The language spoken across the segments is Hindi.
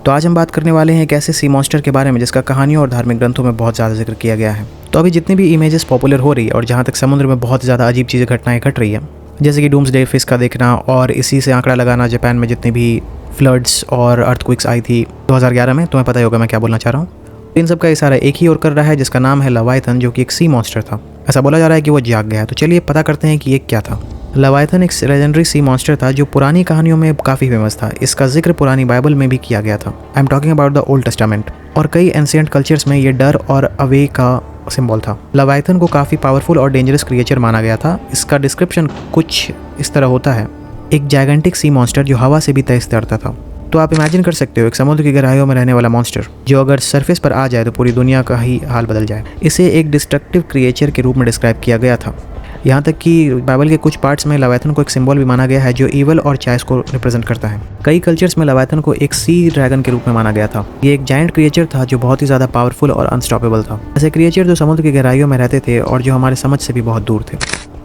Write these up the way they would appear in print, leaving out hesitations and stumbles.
तो आज हम बात करने वाले हैं एक ऐसे सी मॉन्स्टर के बारे में जिसका कहानियों और धार्मिक ग्रंथों में बहुत ज़्यादा जिक्र किया गया है। तो अभी जितनी भी इमेजेस पॉपुलर हो रही है और जहाँ तक समुद्र में बहुत ज़्यादा अजीब चीज़ें घटनाएं घट रही है, जैसे कि डूम्सडे फिश का देखना और इसी से आंकड़ा लगाना जापान में जितनी भी फ्लड्स और अर्थक्वेक्स आई थी 2011 में, तुम्हें पता ही होगा मैं क्या बोलना चाह रहा हूँ। इन सब का इशारा एक ही ओर कर रहा है जिसका नाम है लवाइथन, जो कि एक सी मॉन्स्टर था। ऐसा बोला जा रहा है कि वो जाग गया है। तो चलिए पता करते हैं कि ये क्या था। लवाइथन एक लेजेंडरी सी मॉन्स्टर था जो पुरानी कहानियों में काफ़ी फेमस था। इसका जिक्र पुरानी बाइबल में भी किया गया था। I am talking about the old testament. और कई एंशिएंट कल्चर्स में ये डर और अवे का सिंबल था। लवाइथन को काफ़ी पावरफुल और डेंजरस क्रिएचर माना गया था। इसका डिस्क्रिप्शन कुछ इस तरह होता है, एक जायगेंटिक सी मॉन्स्टर जो हवा से भी तेज तैरता था। तो आप इमेजिन कर सकते हो एक समुद्र की गहराइयों में रहने वाला मॉन्स्टर जो अगर सरफेस पर आ जाए तो पूरी दुनिया का ही हाल बदल जाए। इसे एक डिस्ट्रक्टिव क्रिएचर के रूप में डिस्क्राइब किया गया था। यहाँ तक कि बाइबल के कुछ पार्ट्स में लवाइथन को एक सिंबल भी माना गया है जो ईवल और चाइस को रिप्रेजेंट करता है। कई कल्चर्स में लवाइथन को एक सी ड्रैगन के रूप में माना गया था। ये एक जायंट क्रिएचर था जो बहुत ही ज़्यादा पावरफुल और अनस्टॉपेबल था। ऐसे क्रिएचर जो समुद्र की गहराइयों में रहते थे और जो हमारे समझ से भी बहुत दूर थे।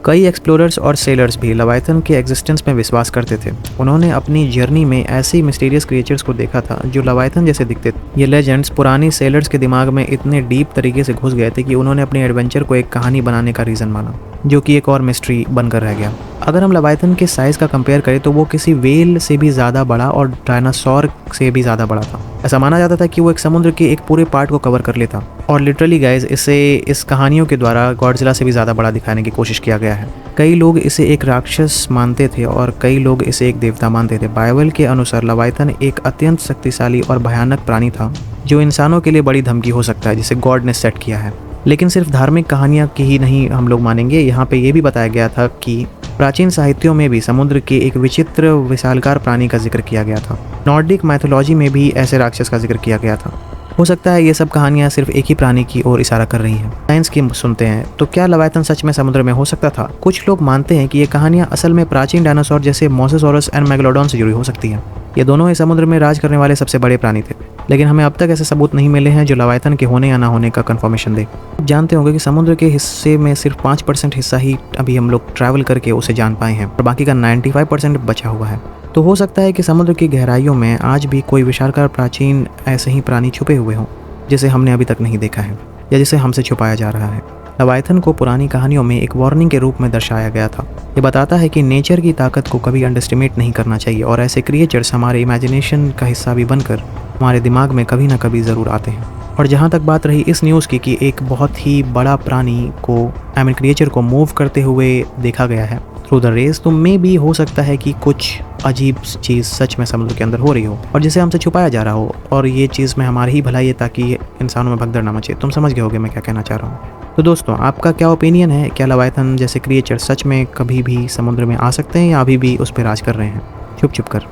कई एक्सप्लोरर्स और सेलर्स भी लवाइथन के एग्जिस्टेंस में विश्वास करते थे। उन्होंने अपनी जर्नी में ऐसे मिस्टीरियस क्रिएचर्स को देखा था जो लवाइथन जैसे दिखते थे। ये लेजेंड्स पुरानी सेलर्स के दिमाग में इतने डीप तरीके से घुस गए थे कि उन्होंने अपने एडवेंचर को एक कहानी बनाने का रीज़न माना, जो कि एक और मिस्ट्री बनकर रह गया। अगर हम लवाइथन के साइज़ का कंपेयर करें तो वो किसी वेल से भी ज़्यादा बड़ा और डायनासोर से भी ज़्यादा बड़ा था। ऐसा माना जाता था कि वो एक समुद्र के एक पूरे पार्ट को कवर कर लेता। और लिटरली गाइज, इसे इस कहानियों के द्वारा गॉडजिला से भी ज़्यादा बड़ा दिखाने की कोशिश किया गया है। कई लोग इसे एक राक्षस मानते थे और कई लोग इसे एक देवता मानते थे। बाइबल के अनुसार लवाइथन एक अत्यंत शक्तिशाली और भयानक प्राणी था जो इंसानों के लिए बड़ी धमकी हो सकता है, जिसे गॉड ने सेट किया है। लेकिन सिर्फ धार्मिक कहानियाँ की ही नहीं हम लोग मानेंगे। यहाँ पे ये भी बताया गया था कि प्राचीन साहित्यों में भी समुद्र के एक विचित्र विशालकार प्राणी का जिक्र किया गया था। नॉर्डिक माइथोलॉजी में भी ऐसे राक्षस का जिक्र किया गया था। हो सकता है ये सब कहानियाँ सिर्फ एक ही प्राणी की ओर इशारा कर रही हैं। साइंस की सुनते हैं तो क्या लवाइथन सच में समुद्र में हो सकता था? कुछ लोग मानते हैं कि ये कहानियाँ असल में प्राचीन डायनासोर जैसे मोसेसॉरस एंड मेगालोडॉन से जुड़ी हो सकती हैं। ये दोनों ही समुद्र में राज करने वाले सबसे बड़े प्राणी थे, लेकिन हमें अब तक ऐसे सबूत नहीं मिले हैं जो लवाइथन के होने या ना होने का कंफर्मेशन दे। जानते होंगे कि समुद्र के हिस्से में सिर्फ 5% हिस्सा ही अभी हम लोग ट्रैवल करके उसे जान पाए हैं और बाकी का 95% बचा हुआ है। तो हो सकता है कि समुद्र की गहराइयों में आज भी कोई विशालकाय प्राचीन ऐसे ही प्राणी छुपे हुए हों जिसे हमने अभी तक नहीं देखा है या जिसे हमसे छुपाया जा रहा है। लवाइथन को पुरानी कहानियों में एक वार्निंग के रूप में दर्शाया गया था। ये बताता है कि नेचर की ताकत को कभी अंडरएस्टिमेट नहीं करना चाहिए और ऐसे क्रिएचर्स हमारे इमेजिनेशन का हिस्सा भी बनकर हमारे दिमाग में कभी ना कभी ज़रूर आते हैं। और जहाँ तक बात रही इस न्यूज़ की कि एक बहुत ही बड़ा प्राणी को क्रिएचर को मूव करते हुए देखा गया है थ्रू द रेस, तो मे भी हो सकता है कि कुछ अजीब चीज़ सच में समुद्र के अंदर हो रही हो और जिसे हमसे छुपाया जा रहा हो। और ये चीज़ में हमारी ही भलाई है ताकि इंसानों में भगदड़ ना मचे। तुम समझ गए होगे मैं क्या कहना चाह रहा हूँ। तो दोस्तों, आपका क्या ओपिनियन है? क्या लवाइथन जैसे क्रिएचर सच में कभी भी समुद्र में आ सकते हैं या अभी भी उस पर राज कर रहे हैं छुप छुप कर,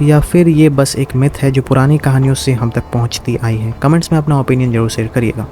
या फिर ये बस एक मिथ है जो पुरानी कहानियों से हम तक पहुँचती आई है? कमेंट्स में अपना ओपिनियन जरूर शेयर करिएगा।